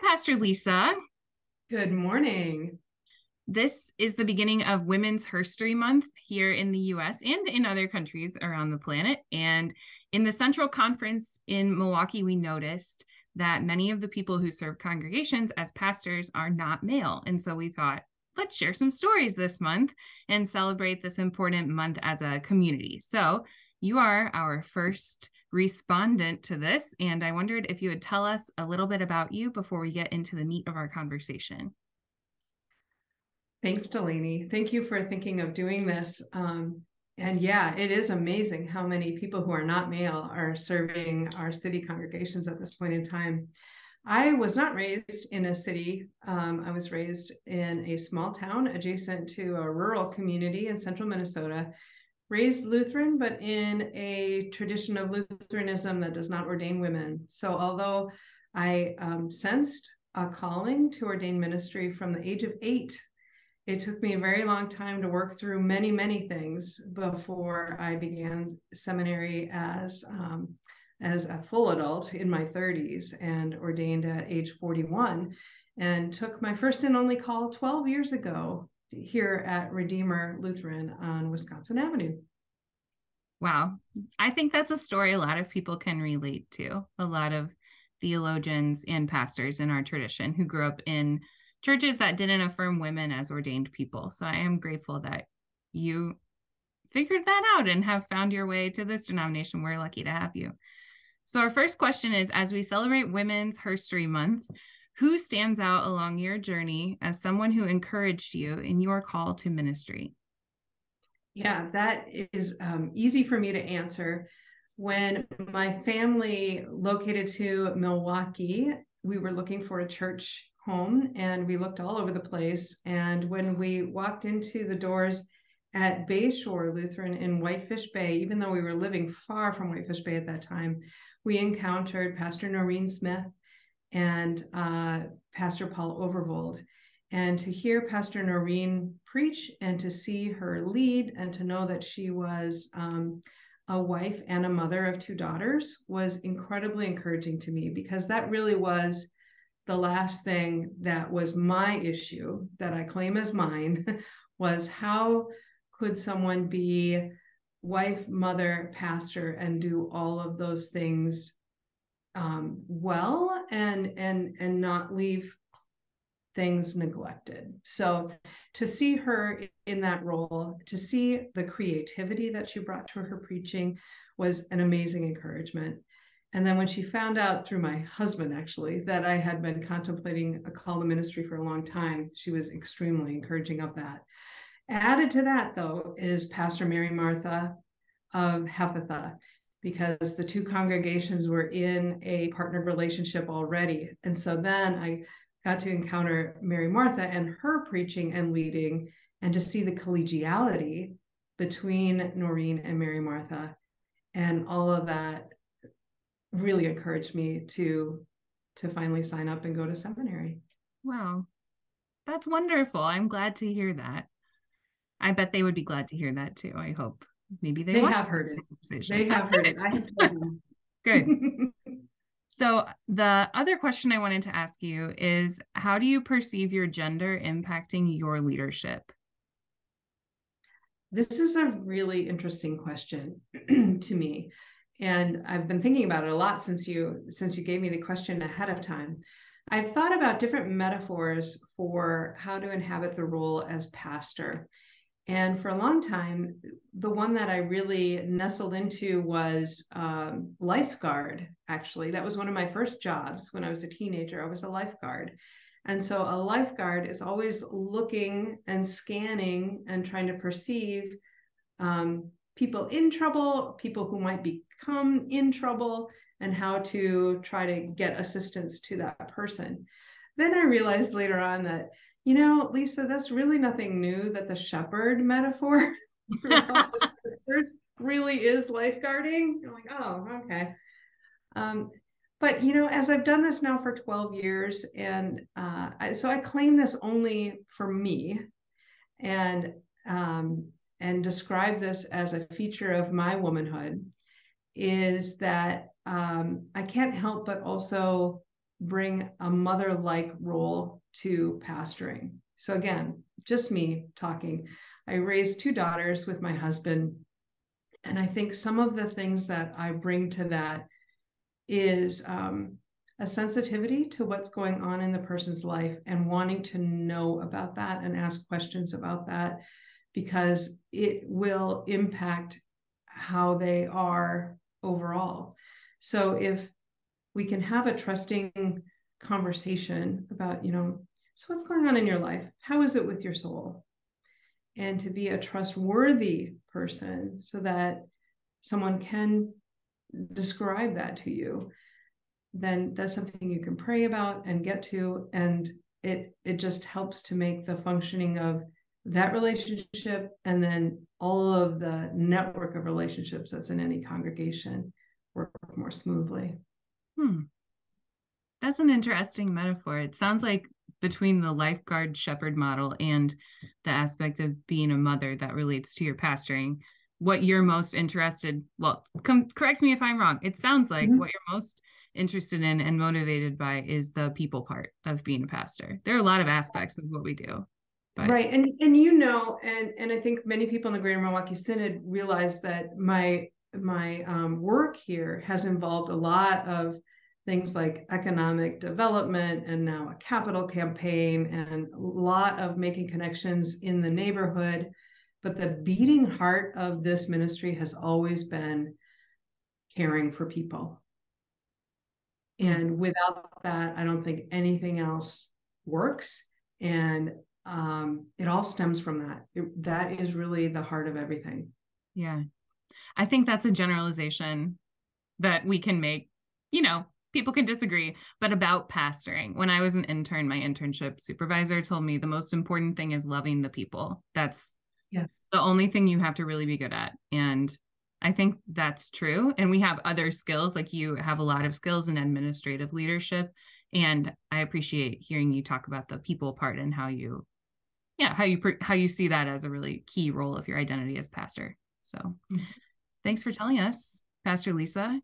Pastor Lisa. Good morning. This is the beginning of Women's Herstory Month here in the US and in other countries around the planet. And in the Central Conference in Milwaukee, we noticed that many of the people who serve congregations as pastors are not male. And so we thought, let's share some stories this month and celebrate this important month as a community. So you are our first respondent to this, and I wondered if you would tell us a little bit about you before we get into the meat of our conversation. Thanks, Delaney. Thank you for thinking of doing this. And yeah, it is amazing how many people who are not male are serving our city congregations at this point in time. I was not raised in a city. I was raised in a small town adjacent to a rural community in central Minnesota, raised Lutheran, but in a tradition of Lutheranism that does not ordain women. So although I sensed a calling to ordain ministry from the age of 8, it took me a very long time to work through many, many things before I began seminary as a full adult in my 30s and ordained at age 41, and took my first and only call 12 years ago here at Redeemer Lutheran on Wisconsin Avenue. Wow. I think that's a story a lot of people can relate to. A lot of theologians and pastors in our tradition who grew up in churches that didn't affirm women as ordained people. So I am grateful that you figured that out and have found your way to this denomination. We're lucky to have you. So our first question is, as we celebrate Women's Herstory Month, who stands out along your journey as someone who encouraged you in your call to ministry? Yeah, that is easy for me to answer. When my family located to Milwaukee, we were looking for a church home and we looked all over the place. And when we walked into the doors at Bayshore Lutheran in Whitefish Bay, even though we were living far from Whitefish Bay at that time, we encountered Pastor Noreen Smith and Pastor Paul Overvold. And to hear Pastor Noreen preach and to see her lead and to know that she was a wife and a mother of 2 daughters was incredibly encouraging to me, because that really was the last thing that was my issue that I claim as mine was how could someone be wife, mother, pastor, and do all of those things well and not leave things neglected. So to see her in that role, to see the creativity that she brought to her preaching was an amazing encouragement. And then when she found out through my husband, actually, that I had been contemplating a call to ministry for a long time, she was extremely encouraging of that. Added to that, though, is Pastor Mary Martha of Hephatha, because the 2 congregations were in a partnered relationship already. And so then I got to encounter Mary Martha and her preaching and leading, and to see the collegiality between Noreen and Mary Martha. And all of that really encouraged me to finally sign up and go to seminary. Wow. That's wonderful. I'm glad to hear that. I bet they would be glad to hear that too. I hope. Maybe they have heard it. They have heard it. I have told them. Good. So the other question I wanted to ask you is, how do you perceive your gender impacting your leadership? This is a really interesting question to me. And I've been thinking about it a lot since you gave me the question ahead of time. I've thought about different metaphors for how to inhabit the role as pastor. And for a long time, the one that I really nestled into was lifeguard, actually. That was one of my first jobs when I was a teenager. I was a lifeguard. And so a lifeguard is always looking and scanning and trying to perceive people in trouble, people who might become in trouble, and how to try to get assistance to that person. Then I realized later on that, Lisa, that's really nothing new, that the shepherd metaphor throughout the scriptures really is lifeguarding. You're like, oh, okay. But, as I've done this now for 12 years, and so I claim this only for me, and describe this as a feature of my womanhood, is that I can't help but also bring a mother-like role to pastoring. So again, just me talking. I raised 2 daughters with my husband. And I think some of the things that I bring to that is a sensitivity to what's going on in the person's life and wanting to know about that and ask questions about that, because it will impact how they are overall. So if we can have a trusting conversation about, so what's going on in your life? How is it with your soul? And to be a trustworthy person so that someone can describe that to you, then that's something you can pray about and get to. And it just helps to make the functioning of that relationship and then all of the network of relationships that's in any congregation work more smoothly. That's an interesting metaphor. It sounds like between the lifeguard shepherd model and the aspect of being a mother that relates to your pastoring, what you're most interested, well, correct me if I'm wrong. It sounds like what you're most interested in and motivated by is the people part of being a pastor. There are a lot of aspects of what we do. But... Right. And I think many people in the Greater Milwaukee Synod realize that my work here has involved a lot of things like economic development and now a capital campaign and a lot of making connections in the neighborhood. But the beating heart of this ministry has always been caring for people. And without that, I don't think anything else works. And it all stems from that. That is really the heart of everything. Yeah. I think that's a generalization that we can make. People can disagree, but about pastoring. When I was an intern, my internship supervisor told me the most important thing is loving the people. That's the only thing you have to really be good at. And I think that's true. And we have other skills, like you have a lot of skills in administrative leadership. And I appreciate hearing you talk about the people part and how you see that as a really key role of your identity as pastor. So thanks for telling us, Pastor Lisa.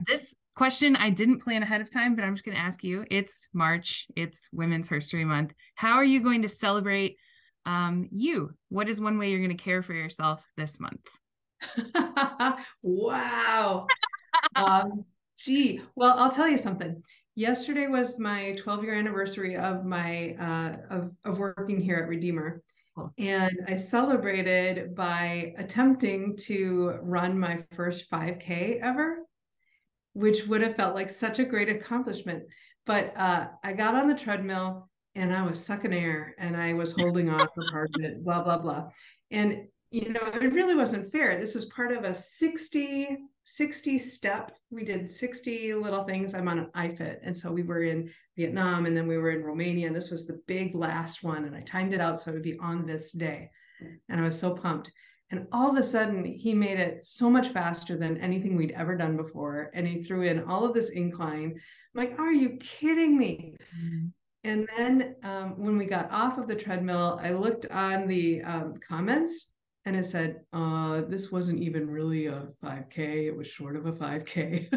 This question I didn't plan ahead of time, but I'm just going to ask you. It's March. It's Women's Herstory Month. How are you going to celebrate you? What is one way you're going to care for yourself this month? Wow. Well, I'll tell you something. Yesterday was my 12-year anniversary of my of working here at Redeemer. Cool. And I celebrated by attempting to run my first 5K ever, which would have felt like such a great accomplishment. But I got on the treadmill and I was sucking air and I was holding on for part of it, blah, blah, blah. And, it really wasn't fair. This was part of a 60 step. We did 60 little things. I'm on an iFit. And so we were in Vietnam and then we were in Romania. And this was the big last one. And I timed it out so it would be on this day. And I was so pumped. And all of a sudden, he made it so much faster than anything we'd ever done before. And he threw in all of this incline. I'm like, are you kidding me? And then when we got off of the treadmill, I looked on the comments and it said, this wasn't even really a 5K. It was short of a 5K.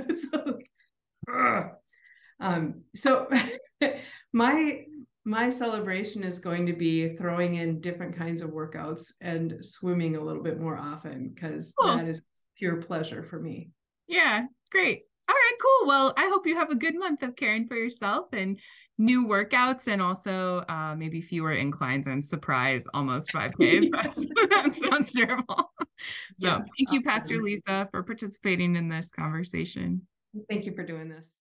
So my celebration is going to be throwing in different kinds of workouts and swimming a little bit more often, because that is pure pleasure for me. Yeah, great. All right, cool. Well, I hope you have a good month of caring for yourself and new workouts, and also maybe fewer inclines and surprise almost 5Ks. That sounds terrible. So thank you, Pastor Lisa, for participating in this conversation. Thank you for doing this.